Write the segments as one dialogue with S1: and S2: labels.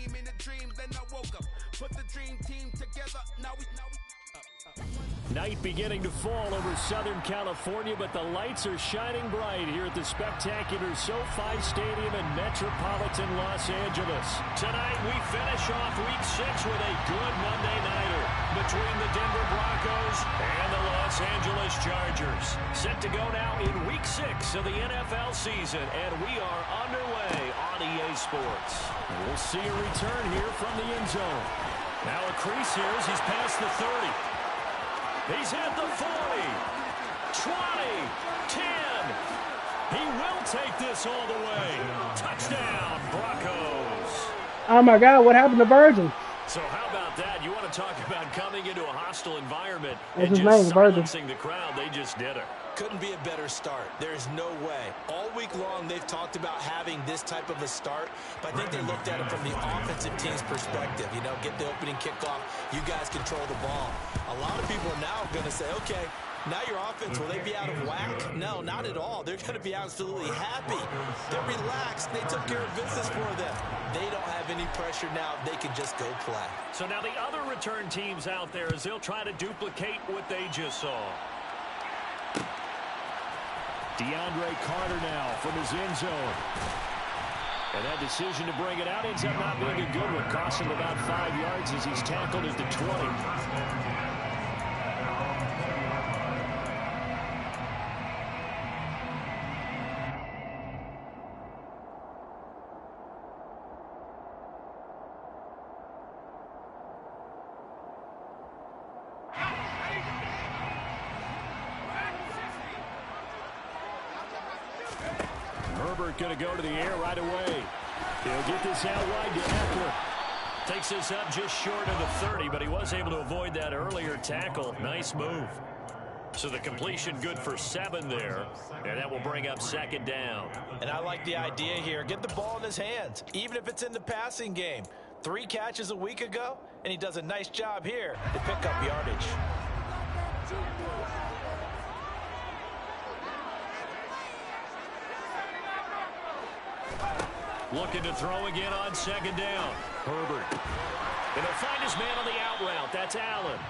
S1: dream in a dream, then I woke up. Put the dream team together, now we
S2: Night beginning to fall over Southern California, but the lights are shining bright here at the spectacular SoFi Stadium in metropolitan Los Angeles. Tonight, we finish off Week 6 with a good Monday nighter between the Denver Broncos and the Los Angeles Chargers. Set to go now in Week 6 of the NFL season, and we are underway on EA Sports. We'll see a return here from the end zone. Now a crease here as he's past the 30. He's at the 40, 20, 10. He will take this all the way. Touchdown, Broncos.
S3: Oh, my God. What happened to Virgin?
S2: So how about that? You want to talk about coming into a hostile environment
S3: and
S2: just
S3: name,
S2: silencing the crowd. They just did it.
S4: Couldn't be a better start. There's no way. All week long, they've talked about having this type of a start, but I think they looked at it from the offensive team's perspective. You know, get the opening kickoff. You guys control the ball. A lot of people are now going to say, okay, now your offense, will they be out of whack? No, not at all. They're going to be absolutely happy. They're relaxed. They took care of business for them. They don't have any pressure now. They can just go play.
S2: So now the other return teams out there as they'll try to duplicate what they just saw. DeAndre Carter now from his end zone. And that decision to bring it out ends up not being a good one. Cost him about 5 yards as he's tackled at the 20. Going to go to the air right away. He'll get this out wide to Eckler. Takes this up just short of the 30, but he was able to avoid that earlier tackle. Nice move. So the completion good for 7 there, and that will bring up second down.
S4: And I like the idea here. Get the ball in his hands, even if it's in the passing game. 3 catches a week ago, and he does a nice job here to pick up yardage.
S2: Looking to throw again on second down. Herbert. And he'll find his man on the out route. That's Allen.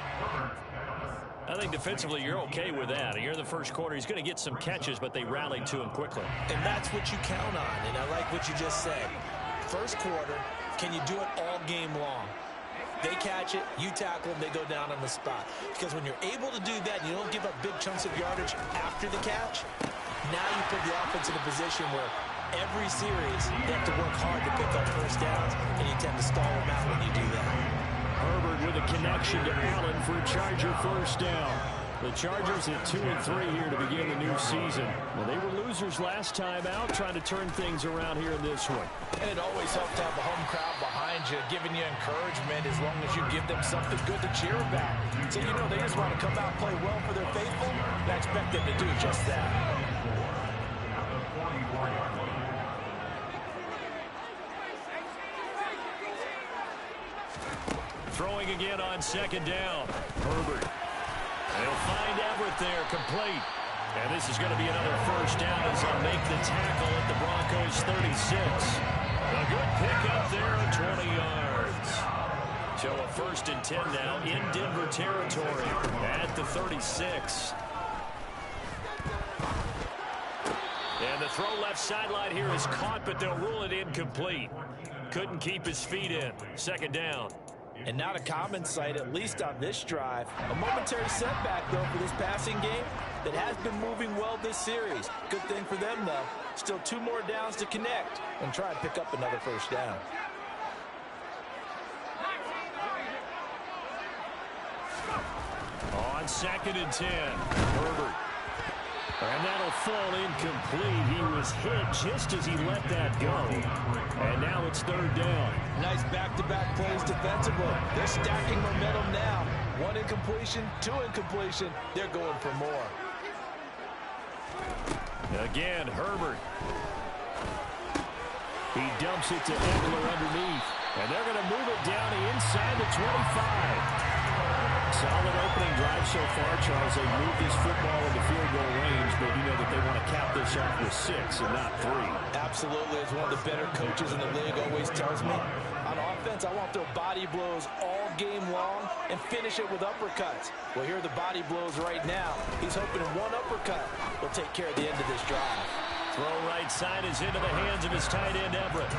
S2: I think defensively you're okay with that. Here in the first quarter, he's going to get some catches, but they rallied to him quickly.
S4: And that's what you count on, and I like what you just said. First quarter, can you do it all game long? They catch it, you tackle them, they go down on the spot. Because when you're able to do that, you don't give up big chunks of yardage after the catch, now you put the offense in a position where every series, they have to work hard to pick up first downs, and you tend to stall them out when you do that.
S2: Herbert with a connection to Allen for a Charger first down. The Chargers at 2-3 here to begin the new season. Well, they were losers last time out, trying to turn things around here in this one.
S4: And it always helps to have a home crowd behind you, giving you encouragement as long as you give them something good to cheer about. So, you know, they just want to come out and play well for their faithful, and I expect them to do just that.
S2: Throwing again on second down. Herbert. They'll find Everett there, complete. And this is going to be another first down as they'll make the tackle at the Broncos 36. A good pickup there at 20 yards. So a 1st and 10 now in Denver territory at the 36. And the throw left sideline here is caught, but they'll rule it incomplete. Couldn't keep his feet in. Second down.
S4: And not a common sight, at least on this drive. A momentary setback, though, for this passing game that has been moving well this series. Good thing for them, though. Still 2 more downs to connect and try and pick up another first down.
S2: On 2nd and 10, Herbert. And that'll fall incomplete. He was hit just as he let that go. And now it's 3rd down.
S4: Nice back-to-back plays defensively. They're stacking momentum now. 1 incompletion, 2 incompletion. They're going for more.
S2: Again, Herbert. He dumps it to Eckler underneath. And they're going to move it down inside the 25. Solid opening drive so far, Charles. They moved this football into field goal range, but you know that they want to cap this off with 6 and not 3.
S4: Absolutely. As one of the better coaches in the league always tells me, on offense, I want to throw body blows all game long and finish it with uppercuts. Well, here are the body blows right now. He's hoping one uppercut will take care of the end of this drive.
S2: Throw right side is into the hands of his tight end, Everett.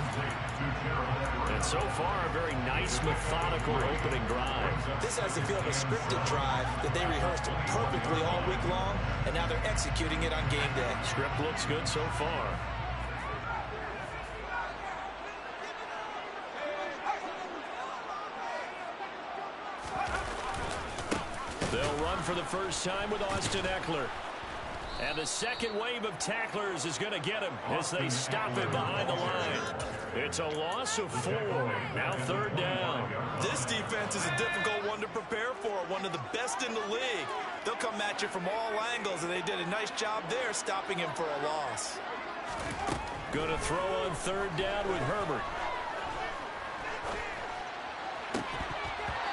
S2: And so far, a very nice, methodical opening drive.
S4: This has the feel of a scripted drive that they rehearsed perfectly all week long, and now they're executing it on game day.
S2: Script looks good so far. They'll run for the first time with Austin Eckler. And the second wave of tacklers is going to get him as they stop him behind the line. It's a loss of 4. Now third down.
S4: This defense is a difficult one to prepare for, one of the best in the league. They'll come at you from all angles, and they did a nice job there stopping him for a loss.
S2: Going to throw on third down with Herbert.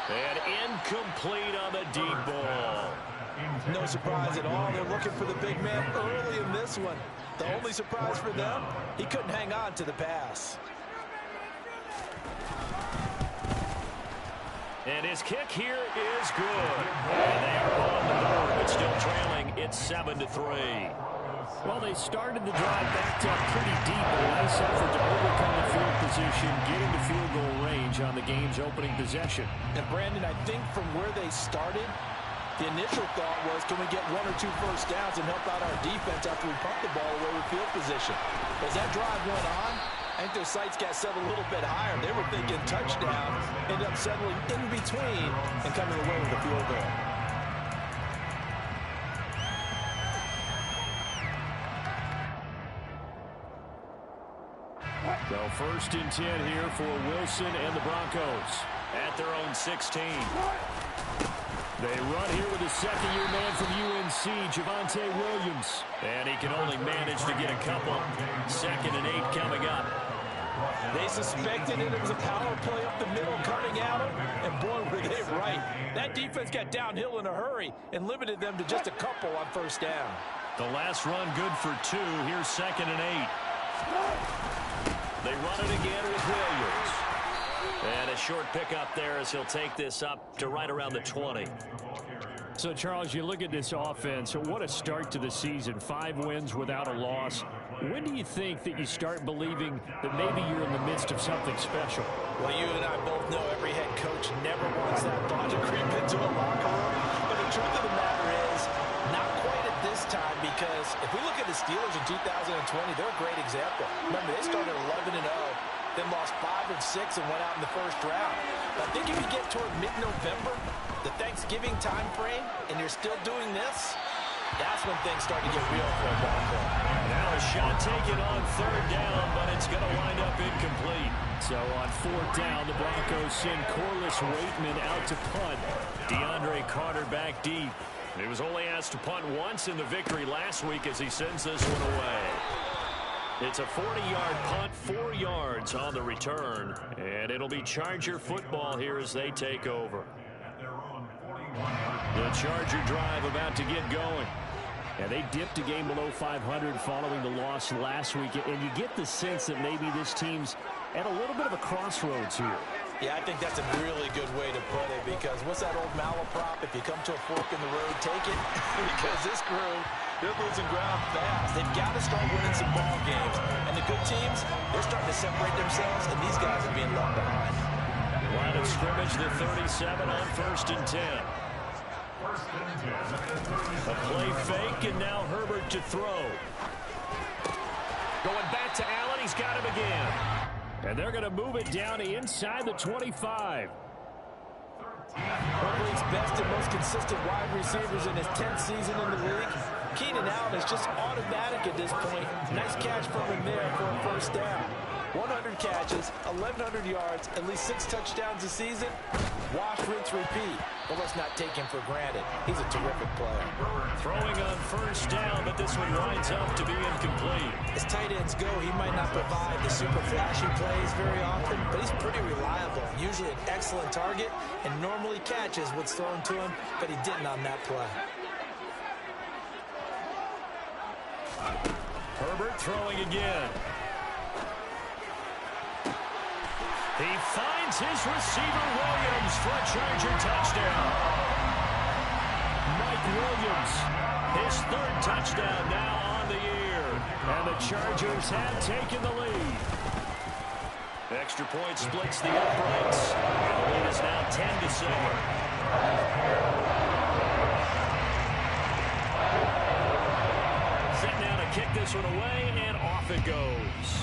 S2: And incomplete on the deep ball.
S4: No surprise at all. They're looking for the big man early in this one. The only surprise for them, he couldn't hang on to the pass.
S2: And his kick here is good. And they are on the board, but still trailing. It's 7-3. Well, they started the drive backed up pretty deep. A nice effort to overcome the field position, get into field goal range on the game's opening possession.
S4: And, Brandon, I think from where they started, the initial thought was, can we get 1 or 2 first downs and help out our defense after we pump the ball away with field position? As that drive went on, I think their sights got set a little bit higher. They were thinking touchdown, ended up settling in between and coming away with a field goal.
S2: So first and 10 here for Wilson and the Broncos at their own 16. They run here with a second-year man from UNC, Javonte Williams. And he can only manage to get a couple. 2nd and 8 coming up.
S4: They suspected it was a power play up the middle coming at them, and boy, were they right. That defense got downhill in a hurry and limited them to just a couple on first down.
S2: The last run good for 2. Here's 2nd and 8. They run it again with Williams. And a short pickup there as he'll take this up to right around the 20. So, Charles, you look at this offense. What a start to the season. 5 wins without a loss. When do you think that you start believing that maybe you're in the midst of something special?
S4: Well, you and I both know every head coach never wants that thought to creep into a locker room. But the truth of the matter is, not quite at this time, because if we look at the Steelers in 2020, they're a great example. Remember, they started 11-0. Then lost 5 of 6 and went out in the first round. But I think if you get toward mid-November, the Thanksgiving time frame, and you're still doing this, that's when things start to get real for a Bronco.
S2: Now a shot taken on third down, but it's going to wind up incomplete. So on fourth down, the Broncos send Corliss Waitman out to punt. DeAndre Carter back deep. He was only asked to punt once in the victory last week as he sends this one away. It's a 40-yard punt, 4 yards on the return, and it'll be Charger football here as they take over. The Charger drive about to get going. And they dipped a game below 500 following the loss last week, and you get the sense that maybe this team's at a little bit of a crossroads here.
S4: Yeah, I think that's a really good way to put it, because what's that old malaprop? If you come to a fork in the road, take it. Because this crew, they're losing ground fast. They've got to start winning some ball games. And the good teams, they're starting to separate themselves, and these guys are being left behind.
S2: Line of scrimmage, the 37 on 1st and 10. A play fake, and now Herbert to throw. Going back to Allen, he's got him again. And they're going to move it down inside the 25.
S4: One of the league's best and most consistent wide receivers in his 10th season in the league. Keenan Allen is just automatic at this point. Nice catch from him there for a first down. 100 catches, 1,100 yards, at least 6 touchdowns a season. Wash, rinse, repeat. But let's not take him for granted. He's a terrific player.
S2: Throwing on first down, but this one winds up to be incomplete.
S4: As tight ends go, he might not provide the super flashy plays very often, but he's pretty reliable. Usually an excellent target, and normally catches what's thrown to him, but he didn't on that play.
S2: Herbert throwing again. He finds his receiver, Williams, for a Charger touchdown. Mike Williams, his third touchdown now on the year. And the Chargers have taken the lead. Extra point splits the uprights. And the lead is now 10-7. Set now to kick this one away, and off it goes.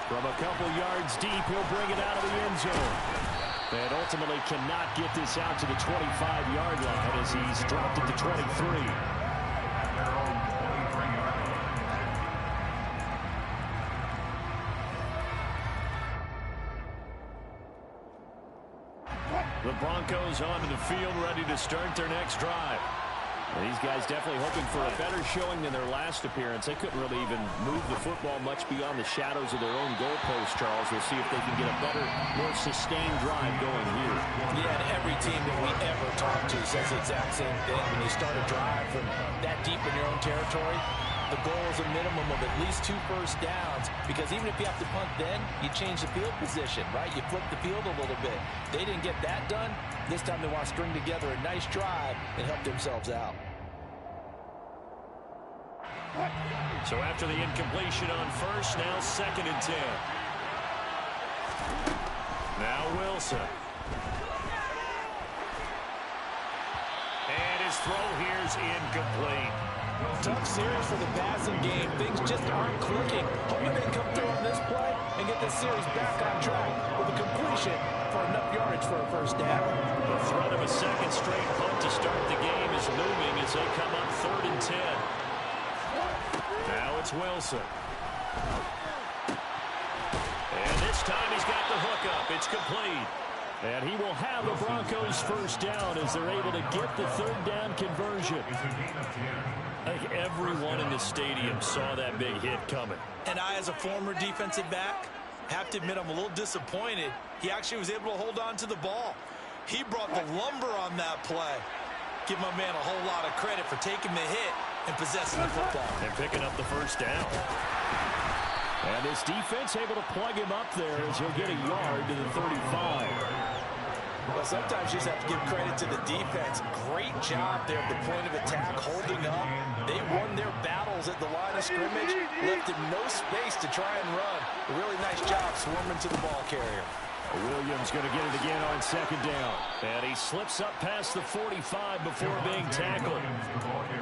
S2: From a couple yards deep, he'll bring it out of the end zone. And ultimately cannot get this out to the 25-yard line as he's dropped it to 23. The Broncos onto the field, ready to start their next drive. These guys definitely hoping for a better showing than their last appearance. They couldn't really even move the football much beyond the shadows of their own goalpost, Charles. We'll see if they can get a better, more sustained drive going here.
S4: Yeah, and every team that we ever talk to says the exact same thing. When you start a drive from that deep in your own territory, the goal is a minimum of at least 2 first downs, because even if you have to punt then, you change the field position, right? You flip the field a little bit. They didn't get that done. This time they want to string together a nice drive and help themselves out.
S2: So after the incompletion on first, now 2nd and 10. Now Wilson. And his throw here's incomplete.
S4: Tough series for the passing game. Things just aren't clicking. Hoping they come through on this play and get this series back on track with a completion for enough yardage for a first down.
S2: The threat of a second straight punt to start the game is looming as they come up 3rd and 10. Now it's Wilson. And this time he's got the hook up. It's complete. And he will have the Broncos first down as they're able to get the 3rd down conversion. I think everyone in the stadium saw that big hit coming.
S4: And I, as a former defensive back, have to admit I'm a little disappointed. He actually was able to hold on to the ball. He brought the lumber on that play. Give my man a whole lot of credit for taking the hit and possessing the football.
S2: And picking up the first down. And this defense able to plug him up there as he'll get a yard to the 35.
S4: Well, sometimes you just have to give credit to the defense. Great job there at the point of attack, holding up. They won their battles at the line of scrimmage, left him no space to try and run. A really nice job swarming to the ball carrier.
S2: Williams going to get it again on 2nd down. And he slips up past the 45 before being tackled.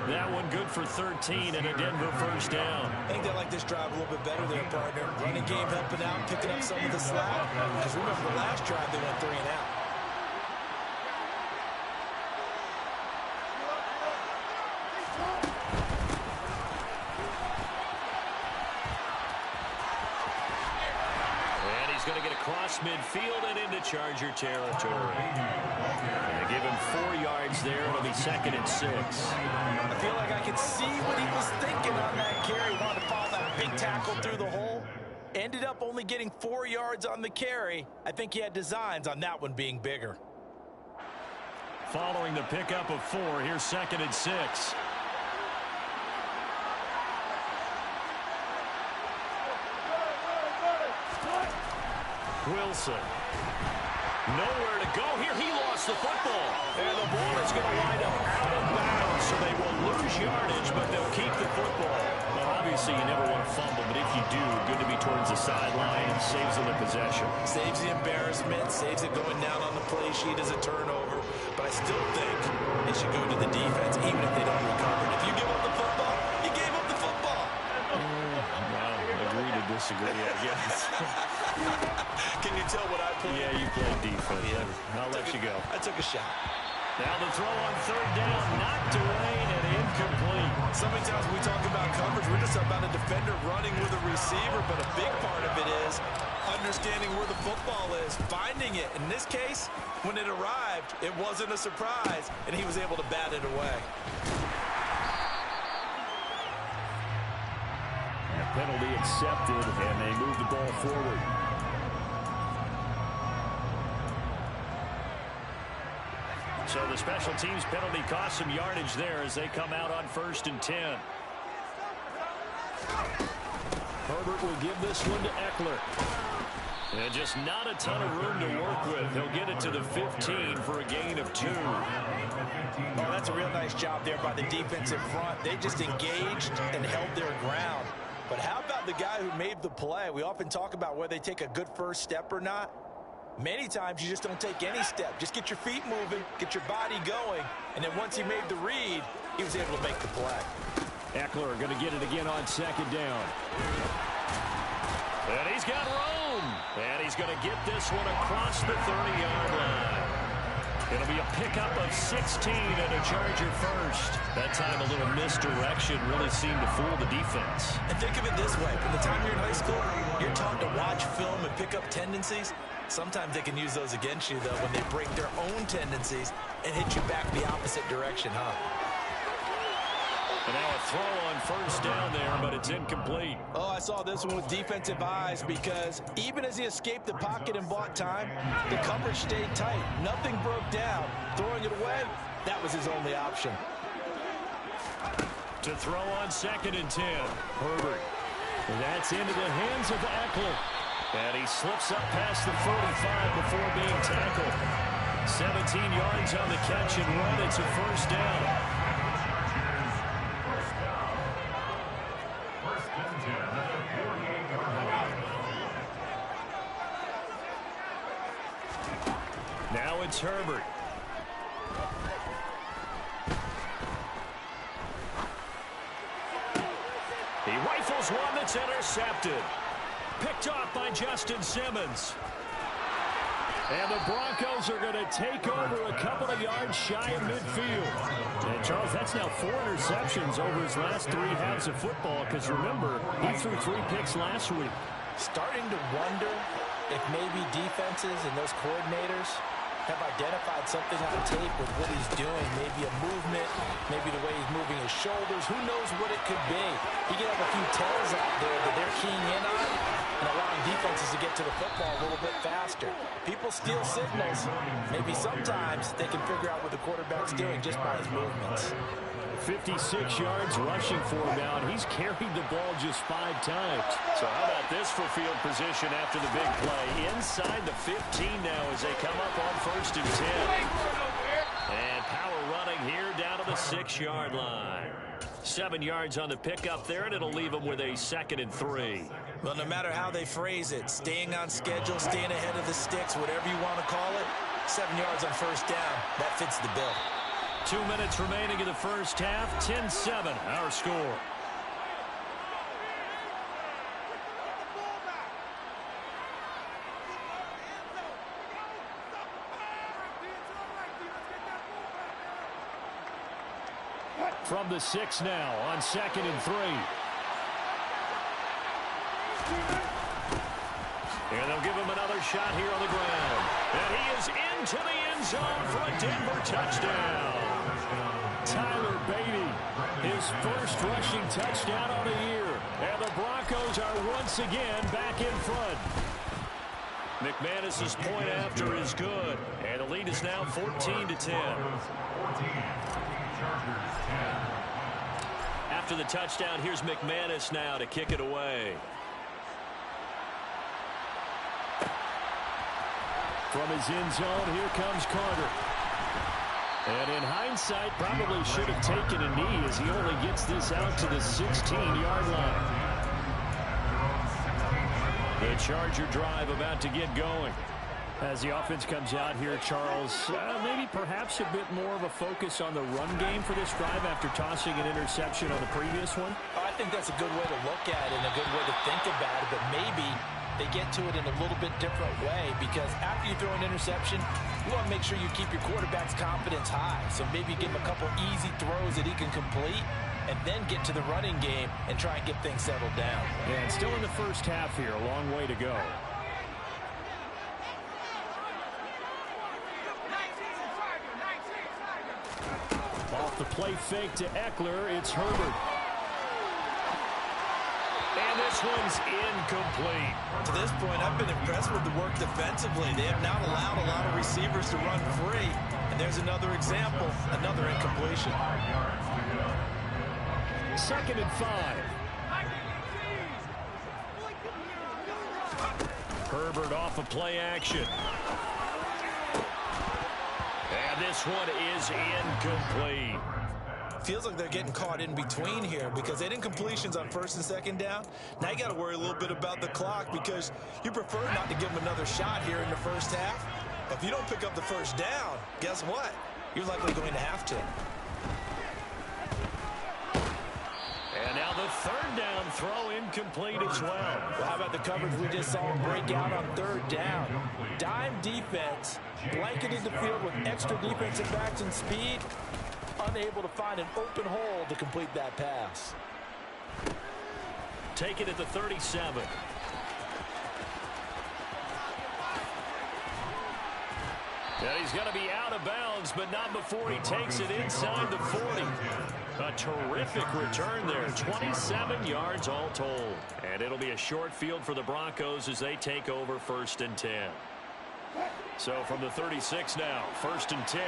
S2: That one good for 13 and a Denver first down.
S4: I think they like this drive a little bit better there, partner. Running game helping out, picking up some of the slack. Because remember the last drive, they went 3 and out.
S2: Going to get across midfield and into Charger territory. And they give him 4 yards there. It'll be 2nd and 6.
S4: I feel like I could see what he was thinking on that carry. Wanted to follow that big tackle through the hole. Ended up only getting 4 yards on the carry. I think he had designs on that one being bigger.
S2: Following the pickup of 4, here's 2nd and 6. Wilson. Nowhere to go here. He lost the football. And the ball is going to wind up out of bounds, so they will lose yardage, but they'll keep the football. Well, obviously, you never want to fumble, but if you do, good to be towards the sideline and saves them the possession.
S4: Saves the embarrassment, saves it going down on the play sheet as a turnover. But I still think it should go to the defense, even if they don't recover it. If you give up the football, you gave up the football.
S2: Well, agree to disagree, I guess.
S4: Can you tell what I played?
S2: Yeah, you played defense. Yeah. I'll let you go.
S4: I took a shot.
S2: Now the throw on 3rd down, knocked away and incomplete.
S4: So many times when we talk about coverage, we're just about a defender running with a receiver, but a big part of it is understanding where the football is, finding it. In this case, when it arrived, it wasn't a surprise, and he was able to bat it away.
S2: And penalty accepted, and they move the ball forward. So the special teams penalty cost some yardage there as they come out on 1st and 10. Herbert will give this one to Eckler. And just not a ton of room to work with. He'll get it to the 15 for a gain of 2.
S4: Oh, that's a real nice job there by the defense in front. They just engaged and held their ground. But how about the guy who made the play? We often talk about whether they take a good first step or not. Many times you just don't take any step. Just get your feet moving, get your body going, and then once he made the read, he was able to make the play.
S2: Eckler going to get it again on second down. And he's got room. And he's going to get this one across the 30-yard line. It'll be a pickup of 16 and a Charger first. That time a little misdirection really seemed to fool the defense.
S4: And think of it this way. From the time you're in high school, you're taught to watch film and pick up tendencies. Sometimes they can use those against you, though, when they break their own tendencies and hit you back the opposite direction, huh?
S2: And now a throw on first down there, but it's incomplete.
S4: Oh, I saw this one with defensive eyes because even as he escaped the pocket and bought time, the coverage stayed tight. Nothing broke down. Throwing it away, that was his only option.
S2: To throw on second and 10. Herbert. And that's into the hands of Eckler. And he slips up past the 45 before being tackled. 17 yards on the catch and run. It's a first down. Now it's Herbert. He rifles one that's intercepted. Picked off by Justin Simmons. And the Broncos are going to take over a couple of yards shy of midfield. And Charles, that's now 4 interceptions over his last 3 halves of football, because remember, he threw 3 picks last week.
S4: Starting to wonder if maybe defenses and those coordinators have identified something on tape with what he's doing. Maybe a movement, maybe the way he's moving his shoulders. Who knows what it could be? He could have a few tells out there that they're keying in on and allowing defenses to get to the football a little bit faster. People steal signals. Maybe sometimes they can figure out what the quarterback's doing just by his movements.
S2: 56 yards rushing for him now, and he's carried the ball just 5 times. So how about this for field position after the big play? Inside the 15 now as they come up on first and 10. And power running here down to the 6-yard line. 7 yards on the pickup there, and it'll leave them with a 2nd and 3.
S4: Well, no matter how they phrase it, staying on schedule, staying ahead of the sticks, whatever you want to call it, 7 yards on first down, that fits the bill.
S2: 2 minutes remaining in the first half. 10-7, our score. From the 6 now on 2nd and 3. And they'll give him another shot here on the ground. And he is into the end zone for a Denver touchdown. Tyler Beatty, his first rushing touchdown on the year. And the Broncos are once again back in front. McManus's point after is good. And the lead is now 14-10. After the touchdown, here's McManus now to kick it away. From his end zone, here comes Carter. And in hindsight, probably should have taken a knee as he only gets this out to the 16-yard line. The Charger drive about to get going. As the offense comes out here, Charles, maybe perhaps a bit more of a focus on the run game for this drive after tossing an interception on the previous one?
S4: I think that's a good way to look at it and a good way to think about it, but maybe they get to it in a little bit different way, because after you throw an interception, you want to make sure you keep your quarterback's confidence high. So maybe give him a couple easy throws that he can complete and then get to the running game and try and get things settled down.
S2: Yeah, and still in the first half here, a long way to go. Off the play fake to Eckler, it's Herbert. And this one's incomplete.
S4: To this point, I've been impressed with the work defensively. They have not allowed a lot of receivers to run free. And there's another example, another incompletion.
S2: 2nd and 5. Herbert off of play action. And this one is incomplete.
S4: Feels like they're getting caught in between here because they didn't completions on first and second down. Now you got to worry a little bit about the clock because you prefer not to give them another shot here in the first half. But if you don't pick up the first down, guess what? You're likely going to have to.
S2: And now the third down throw incomplete as well.
S4: Well, how about the coverage we just saw him break out on third down? Dime defense, blanketed the field with extra defensive backs and speed, unable to find an open hole to complete that pass.
S2: Take it at the 37. And he's going to be out of bounds, but not before he takes it inside the 40. A terrific return there. 27 yards all told. And it'll be a short field for the Broncos as they take over 1st and 10. So from the 36 now, 1st and 10.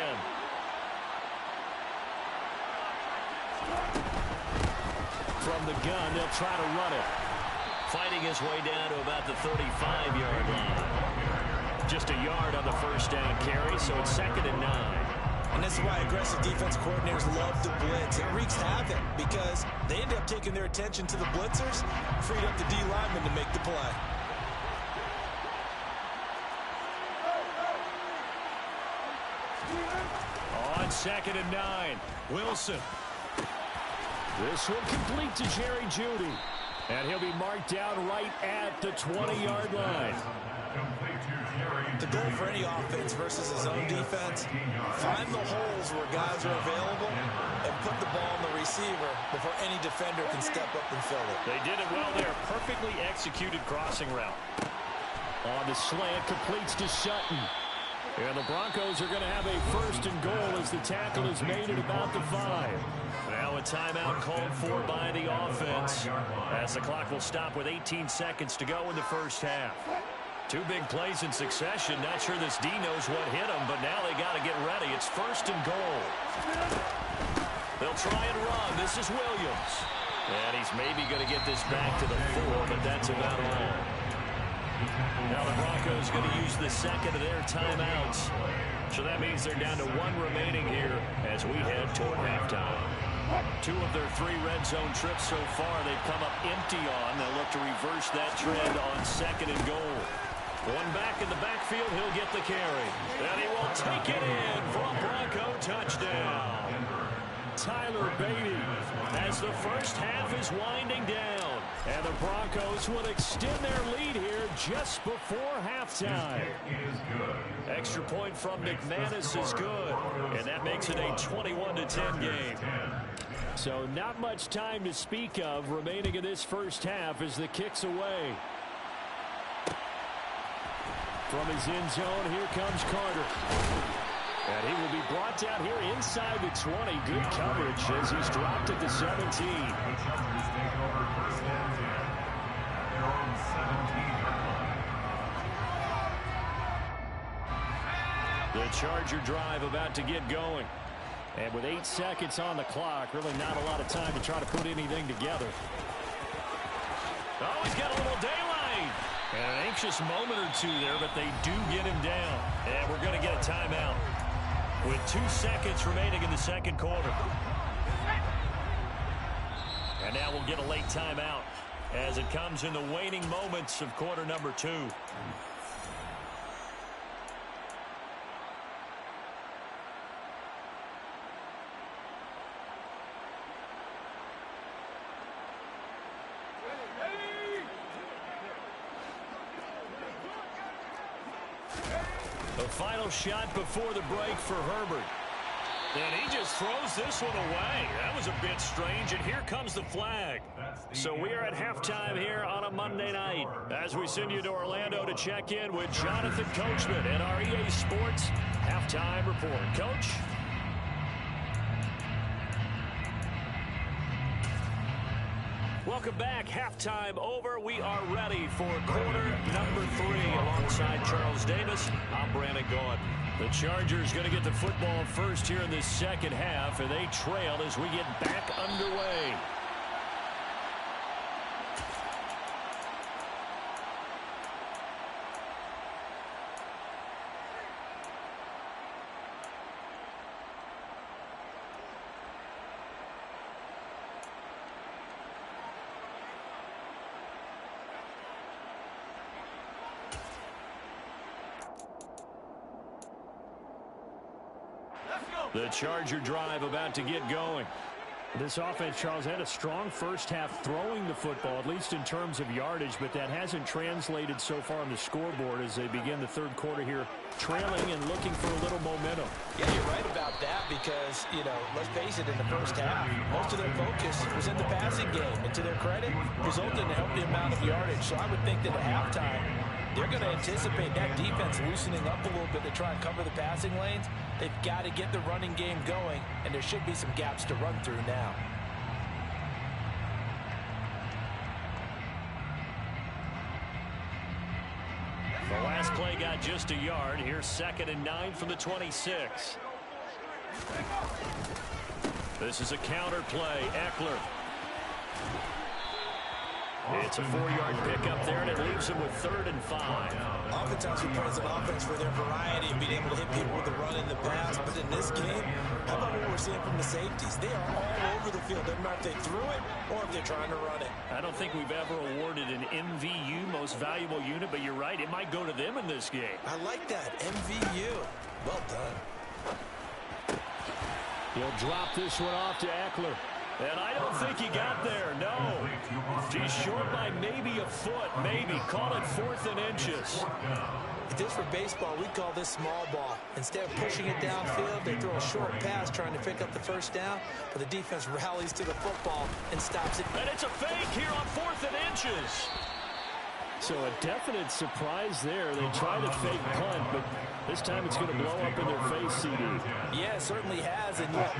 S2: From the gun, they'll try to run it. Fighting his way down to about the 35-yard line. Just a yard on the first down carry, so it's 2nd and 9.
S4: And this is why aggressive defense coordinators love to blitz. It wreaks havoc because they end up taking their attention to the blitzers, freed up the D lineman to make the play.
S2: On 2nd and 9, Wilson. This will complete to Jerry Jeudy. And he'll be marked down right at the 20-yard line.
S4: The goal for any offense versus a zone defense, find the holes where guys are available and put the ball on the receiver before any defender can step up and fill it.
S2: They did it well there. Perfectly executed crossing route. On the slant, completes to Sutton. And the Broncos are going to have a 1st and goal as the tackle is made at about the 5. Now a timeout called for by the offense as the clock will stop with 18 seconds to go in the first half. 2 big plays in succession. Not sure this D knows what hit him, but now they got to get ready. It's 1st and goal. They'll try and run. This is Williams. And he's maybe going to get this back to the 4, but that's about all. Now the Broncos going to use the 2nd of their timeouts. So that means they're down to 1 remaining here as we head toward halftime. 2 of their 3 red zone trips so far they've come up empty on. They'll look to reverse that trend on 2nd and goal. One back in the backfield, he'll get the carry. And he will take it in for a Bronco touchdown. Tyler Beatty as the first half is winding down. And the Broncos will extend their lead here just before halftime. Extra point from McManus is good. And that makes it a 21-10 game. So not much time to speak of remaining in this first half as the kick's away. From his end zone, here comes Carter. And he will be brought down here inside the 20. Good coverage as he's dropped at the 17. The Charger drive about to get going. And with 8 seconds on the clock, really not a lot of time to try to put anything together. Oh, he's got a little daylight. And an anxious moment or 2 there, but they do get him down. And we're going to get a timeout with 2 seconds remaining in the second quarter. And now we'll get a late timeout as it comes in the waning moments of quarter number 2. The final shot before the break for Herbert. And he just throws this one away. That was a bit strange, and here comes the flag. So we are at halftime here on a Monday night as we send you to Orlando to check in with Jonathan Coachman and our EA Sports Halftime Report. Coach? Welcome back. Halftime over. We are ready for quarter number 3 alongside Charles Davis. I'm Brandon Gaudin. The Chargers going to get the football first here in this second half, and they trail as we get back underway. The Charger drive about to get going. This offense, Charles, had a strong first half throwing the football, at least in terms of yardage, but that hasn't translated so far on the scoreboard as they begin the third quarter here, trailing and looking for a little momentum.
S4: Yeah, you're right about that because, let's face it, in the first half, most of their focus was in the passing game. And to their credit, resulted in a healthy amount of yardage. So I would think that at halftime, they're going to anticipate that defense loosening up a little bit to try and cover the passing lanes. They've got to get the running game going, and there should be some gaps to run through now.
S2: The last play got just a yard. Here's 2nd and 9 from the 26. This is a counter play. Eckler. It's a 4-yard pickup there, and it leaves them with 3rd and 5.
S4: Oftentimes we praise an offense for their variety and being able to hit people with the run in the pass. But in this game, how about what we're seeing from the safeties? They are all over the field. Doesn't matter if they threw it or if they're trying to run it.
S2: I don't think we've ever awarded an MVU, most valuable unit, but you're right. It might go to them in this game.
S4: I like that. MVU. Well done.
S2: He'll drop this one off to Eckler. And I don't think he got there, no. He's short by maybe a foot, maybe. Call it 4th and inches.
S4: If this were baseball, we'd call this small ball. Instead of pushing it downfield, they throw a short pass trying to pick up the first down, but the defense rallies to the football and stops it.
S2: And it's a fake here on 4th and inches. So a definite surprise there. They try to fake punt, but this time it's going to blow up in their face, CD.
S4: Yeah, it certainly has, and yet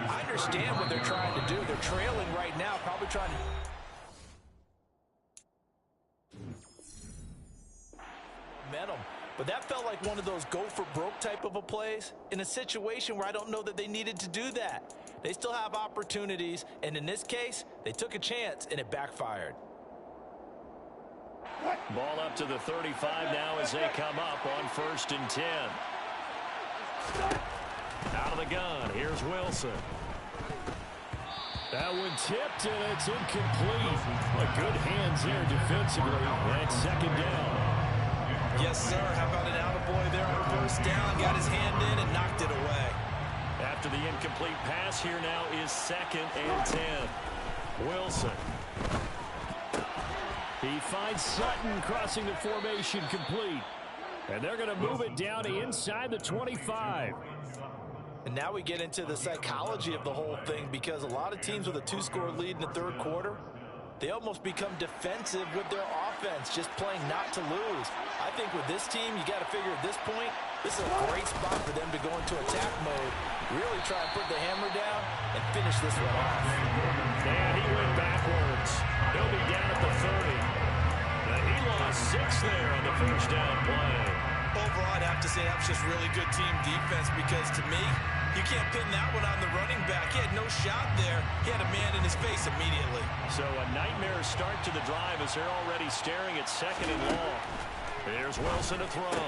S4: I understand what they're trying to do. They're trailing right now, probably trying to... momentum. But that felt like one of those go-for-broke type of a plays in a situation where I don't know that they needed to do that. They still have opportunities, and in this case, they took a chance, and it backfired.
S2: Ball up to the 35 now as they come up on 1st and 10. Out of the gun, here's Wilson. That one tipped, and it's incomplete. Good hands there defensively. That's 2nd down.
S4: Yes, sir. How about an attaboy there on 1st down? Got his hand in and knocked it away.
S2: After the incomplete pass, here now is 2nd and 10. Wilson. He finds Sutton crossing the formation complete. And they're going to move it down to inside the 25.
S4: And now we get into the psychology of the whole thing because a lot of teams with a 2-score lead in the 3rd quarter, they almost become defensive with their offense, just playing not to lose. I think with this team, you got to figure at this point, this is a great spot for them to go into attack mode, really try and put the hammer down and finish this one off.
S2: And he went backwards. He'll be down at the 30. He lost 6 there on the 1st down play.
S4: Overall, I'd have to say that was just really good team defense because to me, you can't pin that one on the running back. He had no shot there. He had a man in his face immediately.
S2: So a nightmare start to the drive as they're already staring at 2nd and long. Here's Wilson to throw.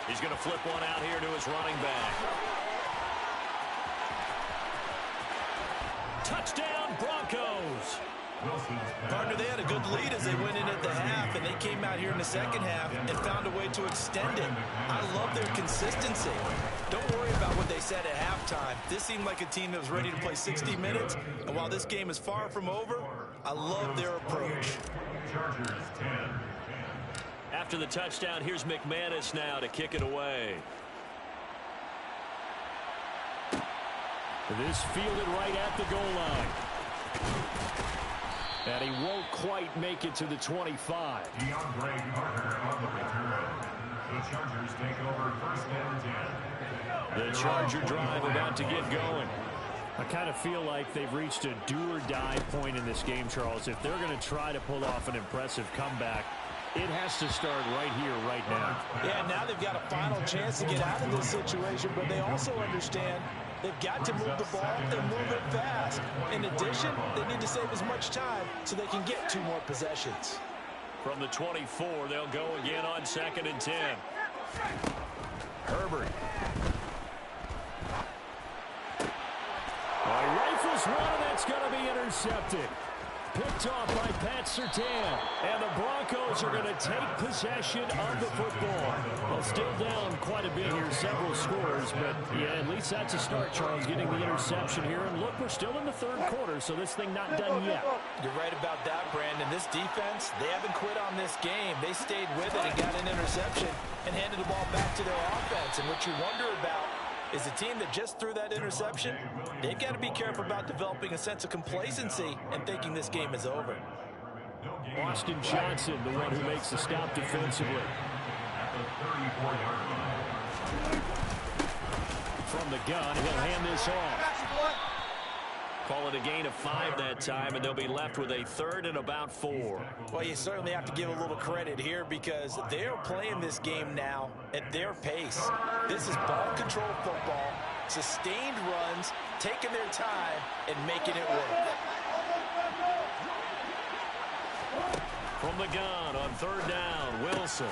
S2: He's going to flip one out here to his running back. Touchdown, Broncos.
S4: Partner, they had a good lead as they went in at the half, and they came out here in the 2nd half and found a way to extend it. I love their consistency. Don't worry about what they said at halftime. This seemed like a team that was ready to play 60 minutes, and while this game is far from over, I love their approach.
S2: After the touchdown, here's McManus now to kick it away. This fielded right at the goal line. And he won't quite make it to the 25.
S5: DeAndre Carter on the return. The Chargers take over 1st and 10.
S2: The Charger drive about to get going. I kind of feel like they've reached a do-or-die point in this game, Charles. If they're going to try to pull off an impressive comeback, it has to start right here, right now.
S4: Yeah, now they've got a final chance to get out of this situation, but they also understand they've got to move the ball and move it fast. In addition, they need to save as much time so they can get 2 more possessions.
S2: From the 24, they'll go again on 2nd and 10. Herbert. Rifles one, and that's going to be intercepted. Picked off by Pat Surtain. And the Broncos Broncos are going to take possession of the football. Well, still down quite a bit here, several scores, but yeah, at least that's a start, Charles, getting the interception here. And look, we're still in the third quarter, so this thing not done yet.
S4: You're right about that, Brandon. This defense, they haven't quit on this game. They stayed with it and got an interception and handed the ball back to their offense. And what you wonder about is the team that just threw that interception, they've got to be careful about developing a sense of complacency and thinking this game is over.
S2: Austin Johnson, the one who makes the stop defensively. From the gun, he'll hand this off. Call it a gain of 5 that time, and they'll be left with a 3rd and about 4.
S4: Well, you certainly have to give a little credit here because they're playing this game now at their pace. This is ball control football, sustained runs, taking their time, and making it work.
S2: From the gun on 3rd down, Wilson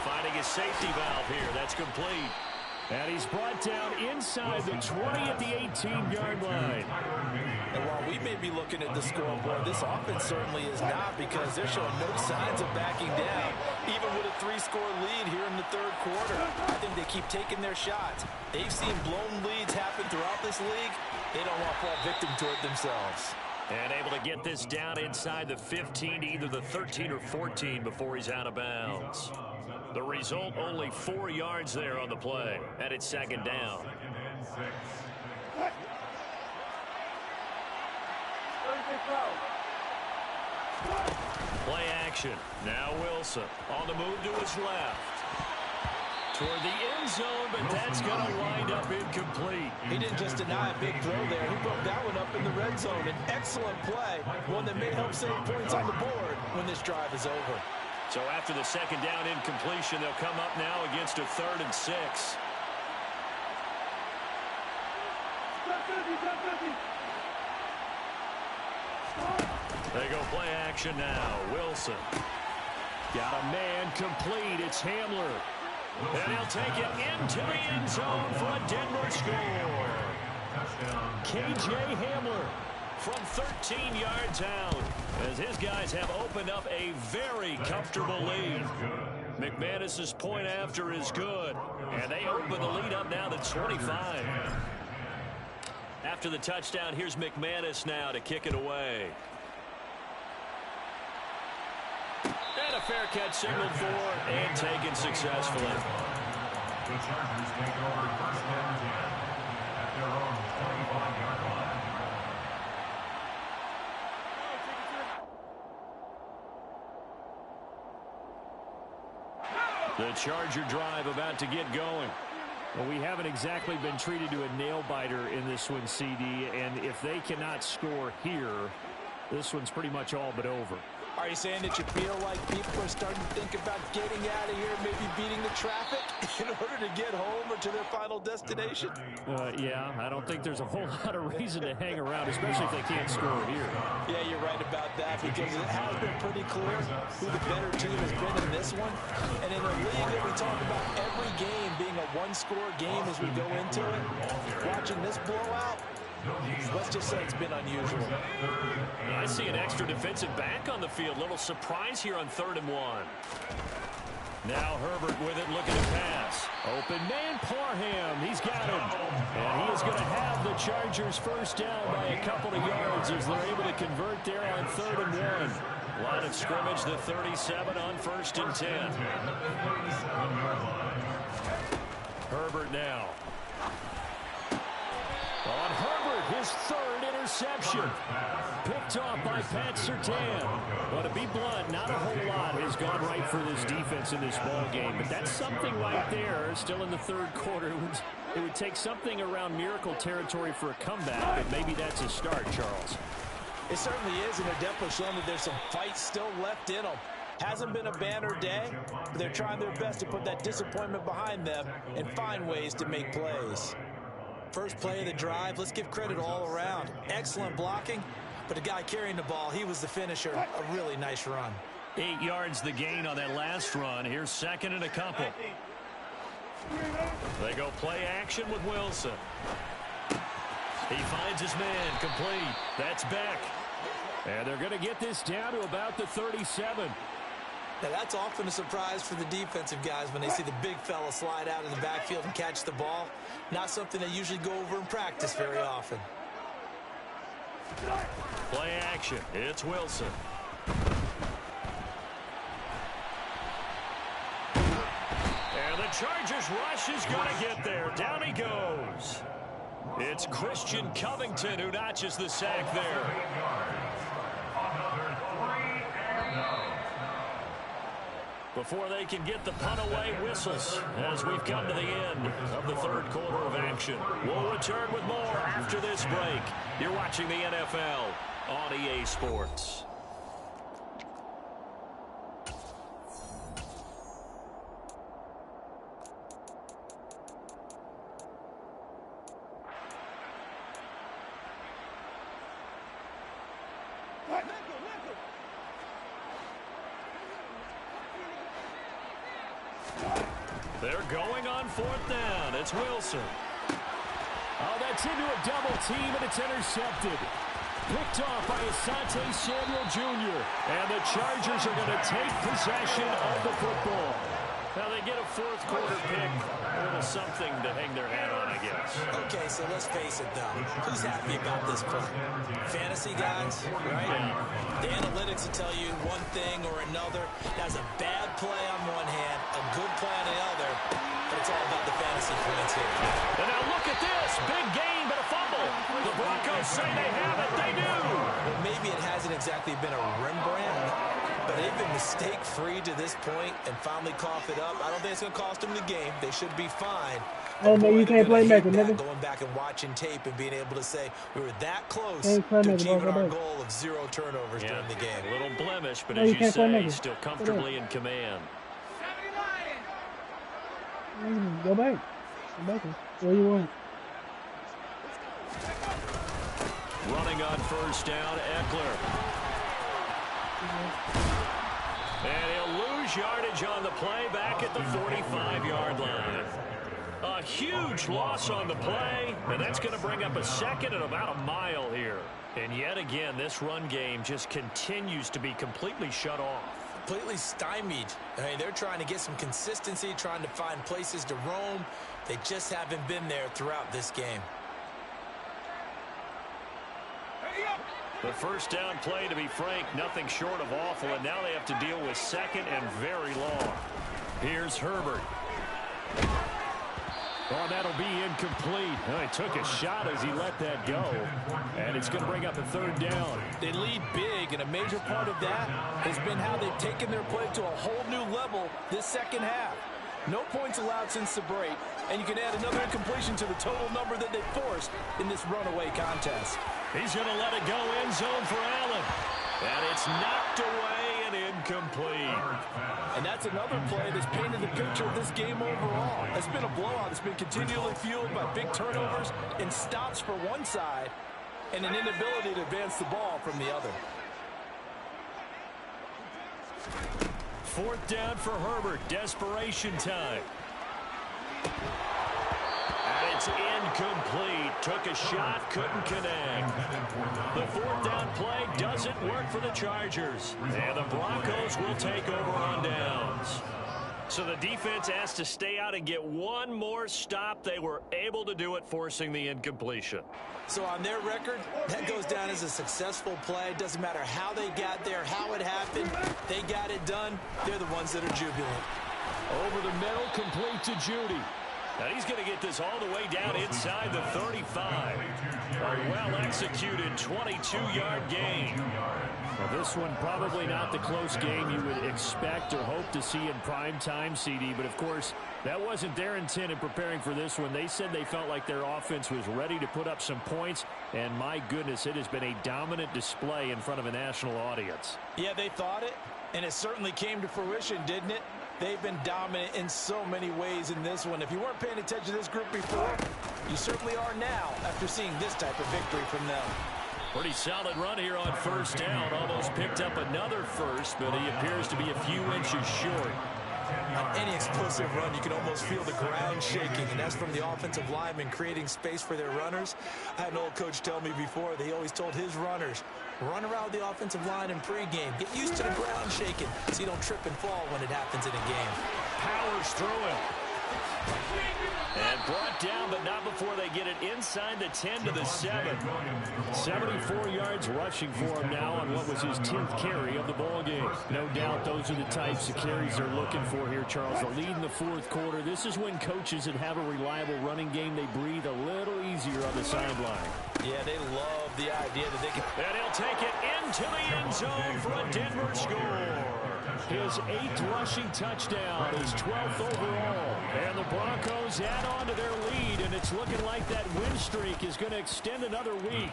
S2: finding his safety valve here. That's complete. And he's brought down inside the 20 at the 18-yard line.
S4: And while we may be looking at the scoreboard, this offense certainly is not because they're showing no signs of backing down, even with a 3-score lead here in the third quarter. I think they keep taking their shots. They've seen blown leads happen throughout this league. They don't want to fall victim to it themselves.
S2: And able to get this down inside the 15 to either the 13 or 14 before he's out of bounds. The result, only 4 yards there on the play. And it's 2nd down. Play action. Now Wilson on the move to his left. Toward the end zone, but that's going to wind up incomplete.
S4: He didn't just deny a big throw there. He broke that one up in the red zone. An excellent play, one that may help save points on the board when this drive is over.
S2: So after the 2nd down incompletion, they'll come up now against a 3rd and 6. They go play action now. Wilson. Got a man complete. It's Hamler. And he'll take it into the end zone for a Denver score. K.J. Hamler from 13 yards out, as his guys have opened up a very comfortable lead. McManus's point after is good, and they open the lead up now to 25. After the touchdown, here's McManus now to kick it away. And a fair catch signaled for and taken successfully.
S5: The Chargers take over 1st and 10 at their own 25-yard line.
S2: The Charger drive about to get going.
S3: Well, we haven't exactly been treated to a nail-biter in this one, CD, and if they cannot score here, this one's pretty much all but over.
S4: Are you saying that you feel like people are starting to think about getting out of here, maybe beating the traffic in order to get home or to their final destination?
S3: Yeah, I don't think there's a whole lot of reason to hang around, especially if they can't score here.
S4: Yeah, you're right about that because it has been pretty clear who the better team has been in this one. And in a league that we talk about every game being a one-score game as we go into it, watching this blowout, let's just say it's been unusual.
S2: I see an extra defensive back on the field. Little surprise here on 3rd and 1. Now Herbert with it, looking to pass. Open man, Parham. He's got him. And he is going to have the Chargers 1st down by a couple of yards as they're able to convert there on 3rd and 1. Line of scrimmage, the 37 on 1st and 10. Herbert now. On Herbert, his 3rd interception. Picked off by Pat Surtain. But to be blunt, not a whole lot has gone right for this defense in this ball game. But that's something right there, still in the 3rd quarter. It would take something around miracle territory for a comeback, but maybe that's a start, Charles.
S4: It certainly is, and they're definitely showing that there's some fight still left in them. Hasn't been a banner day, but they're trying their best to put that disappointment behind them and find ways to make plays. First play of the drive, let's give credit all around. Excellent blocking, but the guy carrying the ball, he was the finisher. A really nice run.
S2: 8 yards the gain on that last run. Here's 2nd and a couple. They go play action with Wilson. He finds his man complete. That's Beck. And they're going to get this down to about the 37.
S4: Now, that's often a surprise for the defensive guys when they see the big fella slide out of the backfield and catch the ball. Not something they usually go over in practice very often.
S2: Play action. It's Wilson. And the Chargers rush is going to get there. Down he goes. It's Christian Covington who notches the sack there. Before they can get the punt away, whistles as we've come to the end of the third quarter of action. We'll return with more after this break. You're watching the NFL on EA Sports. They're going on fourth down. It's Wilson.
S3: Oh, that's into a double team, and it's intercepted. Picked off by Asante Samuel Jr.
S2: And the Chargers are going to take possession of the football. Now they get a fourth quarter pick. A little something to hang their hat on, I guess.
S4: Okay, so let's face it, though. Who's happy about this play? Fantasy guys, right?
S2: Yeah.
S4: The analytics will tell you one thing or another. That's a bad play on one hand, a good play on the other, but it's all about the fantasy points here.
S2: And now look at this. Big gain, but a fumble. The Broncos say they have it. They do.
S4: Well, maybe it hasn't exactly been a Rembrandt, but they've been mistake-free to this point and finally cough it up. I don't think it's going to cost them the game. They should be fine.
S6: Oh, no, you can't play maker, nigga.
S4: Going back and watching tape and being able to say we were that close to achieving our goal of 0 turnovers during the game.
S2: A little blemish, but as you say, he's still comfortably in command.
S6: Go back. Go back. Where you want?
S2: Running on first down, Eckler. And he'll lose yardage on the play back at the 45-yard line. A huge loss on the play, and that's going to bring up a second and about a mile here. And yet again, this run game just continues to be completely shut off.
S4: Completely stymied. I mean, they're trying to get some consistency, trying to find places to roam. They just haven't been there throughout this game.
S2: The first down play, to be frank, nothing short of awful, and now they have to deal with second and very long. Here's Herbert.
S3: Oh, that'll be incomplete. Oh, he took a shot as he let that go, and it's going to bring up a third down.
S7: They lead big, and a major part of that has been how they've taken their play to a whole new level this second half. No points allowed since the break, and you can add another incompletion to the total number that they forced in this runaway contest.
S2: He's going to let it go end zone for Allen. And it's knocked away and incomplete.
S7: And that's another play that's painted the picture of this game overall. It's been a blowout. It's been continually fueled by big turnovers and stops for one side and an inability to advance the ball from the other.
S2: Fourth down for Herbert. Desperation time. And it's incomplete. Took a shot, couldn't connect. The fourth down play doesn't work for the Chargers. And the Broncos will take over on downs. So the defense has to stay out and get one more stop. They were able to do it, forcing the incompletion.
S4: So on their record, that goes down as a successful play. Doesn't matter how they got there, how it happened. They got it done. They're the ones that are jubilant.
S3: Over the middle, complete to Judy.
S2: Now he's going to get this all the way down inside the 35. A well-executed 22-yard gain.
S3: Well, this one probably not the close game you would expect or hope to see in prime time, CD. But, of course, that wasn't their intent in preparing for this one. They said they felt like their offense was ready to put up some points. And, my goodness, it has been a dominant display in front of a national audience.
S7: Yeah, they thought it, and it certainly came to fruition, didn't it? They've been dominant in so many ways in this one. If you weren't paying attention to this group before, you certainly are now after seeing this type of victory from them.
S2: Pretty solid run here on first down. Almost picked up another first, but he appears to be a few inches short.
S4: On any explosive run, you can almost feel the ground shaking, and that's from the offensive linemen creating space for their runners. I had an old coach tell me before that he always told his runners, Run around the offensive line in pregame. Get used to the ground shaking so you don't trip and fall when it happens in a game.
S2: Powers through it. And brought down, but not before they get it inside the 10 to the 7. 74 yards rushing for him now on what was his 10th carry of the ball game. No doubt those are the types of carries they're looking for here, Charles. The lead in the fourth quarter. This is when coaches that have a reliable running game, they breathe a little easier on the sideline.
S4: Yeah, they love the idea that they can.
S2: And he'll take it into the end zone for a Denver score. His 8th rushing touchdown, his 12th overall. And the Broncos add on to their lead, and it's looking like that win streak is going to extend another week.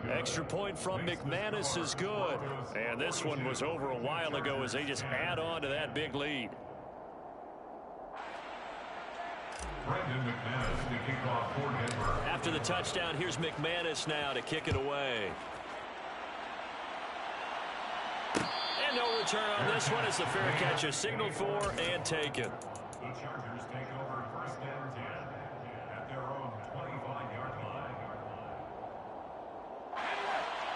S2: Extra point from McManus is good. And this one was over a while ago as they just add on to that big lead. After the touchdown, here's McManus now to kick it away. And no return on this one as the fair catch is signaled for and taken.
S5: The Chargers take over 1st and 10 at their own 25-yard line.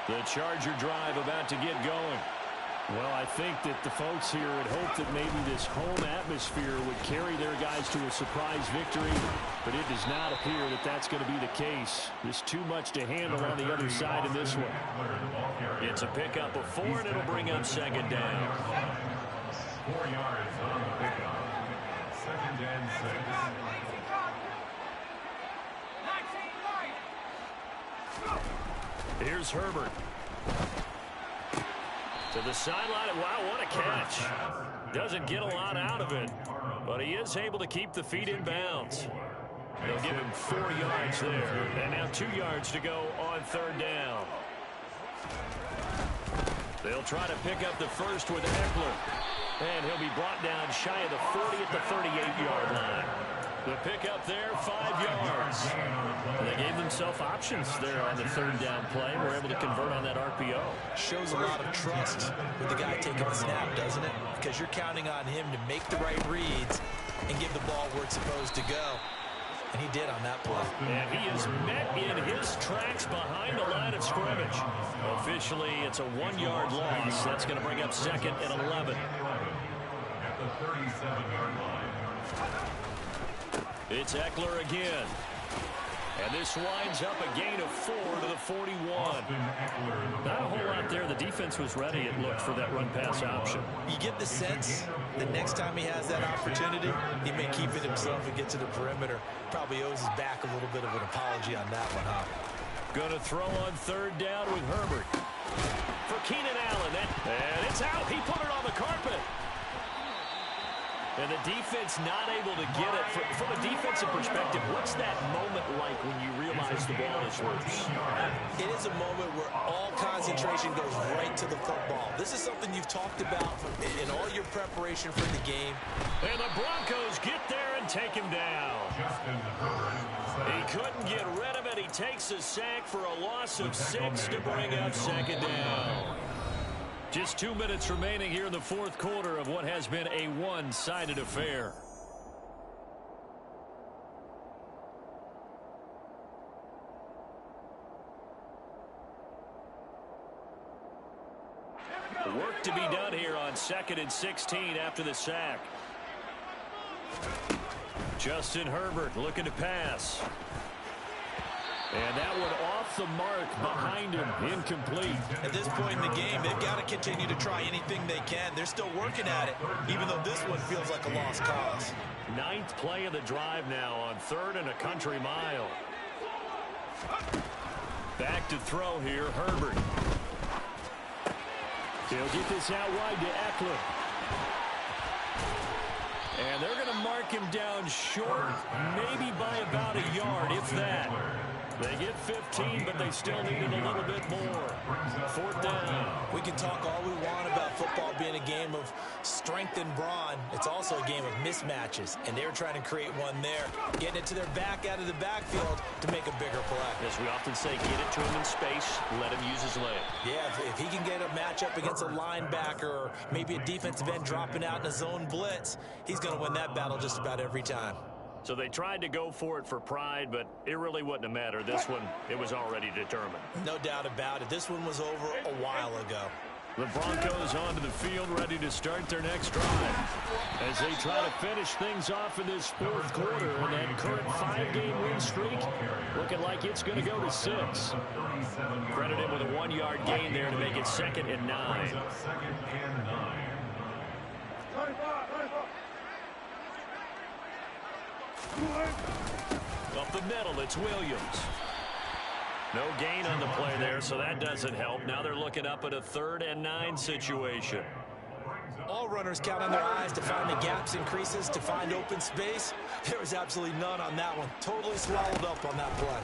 S2: The Charger drive about to get going. Well, I think that the folks here had hoped that maybe this home atmosphere would carry their guys to a surprise victory, but it does not appear that that's going to be the case. There's too much to handle on the other side in this one. It's a pickup of 4, and it'll bring up 2nd down.
S5: 4 yards on the pickup. 2nd and 6.
S2: Here's Herbert. To the sideline. Wow, what a catch. Doesn't get a lot out of it, but he is able to keep the feet in bounds. They'll give him 4 yards there. And now 2 yards to go on 3rd down. They'll try to pick up the first with Eckler. And he'll be brought down shy of the 40 at the 38-yard line. The pickup there, 5 yards. They gave themselves options there on the 3rd down play. We're able to convert on that RPO.
S4: Shows a lot of trust with the guy taking the snap, doesn't it? Because you're counting on him to make the right reads and give the ball where it's supposed to go. And he did on that play.
S2: And he is met in his tracks behind the line of scrimmage. Officially, it's a 1-yard loss. That's going to bring up 2nd and 11.
S5: At the 37-yard line.
S2: It's Eckler again. And this winds up a gain of 4 to the 41. Not a whole lot there. The defense was ready, it looked, for that run-pass option.
S4: You get the sense that next time he has that opportunity, he may keep it himself and get to the perimeter. Probably owes his back a little bit of an apology on that one, huh?
S2: Going to throw on 3rd down with Herbert. For Keenan Allen. And it's out. He put it on the carpet. And the defense not able to get it. From a defensive perspective, what's that moment like when you realize the ball is loose?
S4: It is a moment where all concentration goes right to the football. This is something you've talked about in all your preparation for the game.
S2: And the Broncos get there and take him down. He couldn't get rid of it. He takes a sack for a loss of 6 to bring up 2nd down. Just 2 minutes remaining here in the fourth quarter of what has been a one-sided affair. Work to be done here on 2nd and 16 after the sack. Justin Herbert looking to pass. And that one off the mark behind him, incomplete.
S4: At this point in the game, they've got to continue to try anything they can. They're still working at it, even though this one feels like a lost cause.
S2: 9th play of the drive now on 3rd and a country mile. Back to throw here, Herbert. He'll get this out wide to Eckler. And they're going to mark him down short, maybe by about a yard, if that. They get 15, but they still needed a little bit more. 4th down.
S4: We can talk all we want about football being a game of strength and brawn. It's also a game of mismatches, and they're trying to create one there, getting it to their back out of the backfield to make a bigger play.
S2: As we often say, get it to him in space, let him use his leg.
S4: Yeah, if he can get a matchup against a linebacker or maybe a defensive end dropping out in a zone blitz, he's going to win that battle just about every time.
S2: So they tried to go for it for pride, but it really wouldn't have mattered. This one, it was already determined.
S4: No doubt about it. This one was over a while ago.
S2: The Broncos onto the field, ready to start their next drive as they try to finish things off in this fourth quarter. And that current 5-game win streak looking like it's going to go to 6. Credit him with a 1-yard gain there to make it 2nd and 9. Up the middle, it's Williams. No gain on the play there, so that doesn't help. Now they're looking up at a 3rd and 9 situation.
S4: All runners count on their eyes to find the gaps and creases, to find open space. There was absolutely none on that one. Totally swallowed up on that play.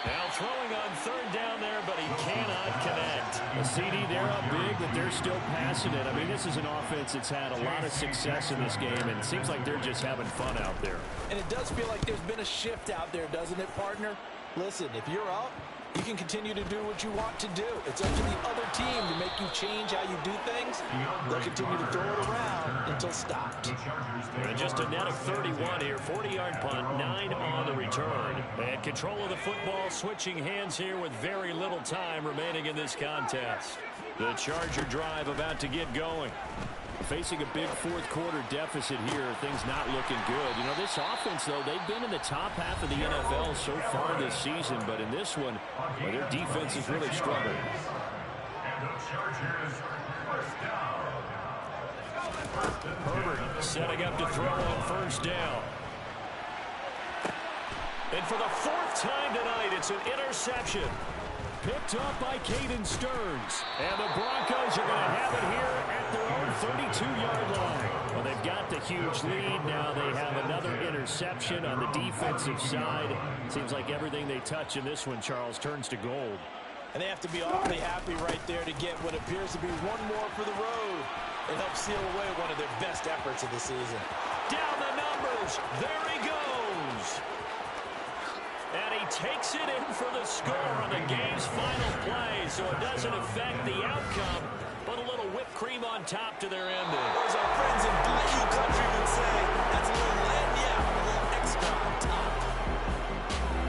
S2: Now throwing on 3rd down there, but he cannot connect. A CD, they're up big, but they're still passing it. I mean, this is an offense that's had a lot of success in this game, and it seems like they're just having fun out there.
S7: And it does feel like there's been a shift out there, doesn't it, partner? Listen, if you're up, you can continue to do what you want to do. It's up to the other team to make you change how you do things. They'll continue to throw it around until stopped.
S2: And just a net of 31 here. 40-yard punt, 9 on the return. And control of the football, switching hands here with very little time remaining in this contest. The Charger drive about to get going. Facing a big fourth quarter deficit here, things not looking good. You know, this offense, though, they've been in the top half of the NFL so far this season, but in this one, well, their defense is really struggling. Herbert setting up to throw on 1st down. And for the 4th time tonight, it's an interception. Picked up by Caden Stearns. And the Broncos are going to have it here at their own 32-yard line. Well, they've got the huge lead. Now they have another interception on the defensive side. Seems like everything they touch in this one, Charles, turns to gold.
S7: And they have to be awfully happy right there to get what appears to be one more for the road. It helps seal away one of their best efforts of the season.
S2: Down the numbers. There he goes. And he takes it in for the score on the game's final play, so it doesn't affect the outcome, but a little whipped cream on top to their ending.
S4: As our friends in Bayou Country would say, that's a little lagniappe, a little extra on top.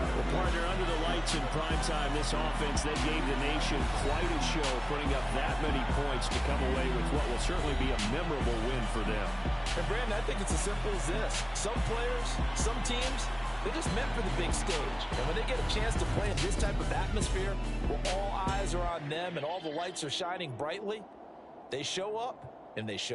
S2: Well, partner, under the lights in primetime, this offense, they gave the nation quite a show, putting up that many points to come away with what will certainly be a memorable win for them.
S7: And Brandon, I think it's as simple as this. Some players, some teams, they're just meant for the big stage. And when they get a chance to play in this type of atmosphere, where all eyes are on them and all the lights are shining brightly, they show up and they show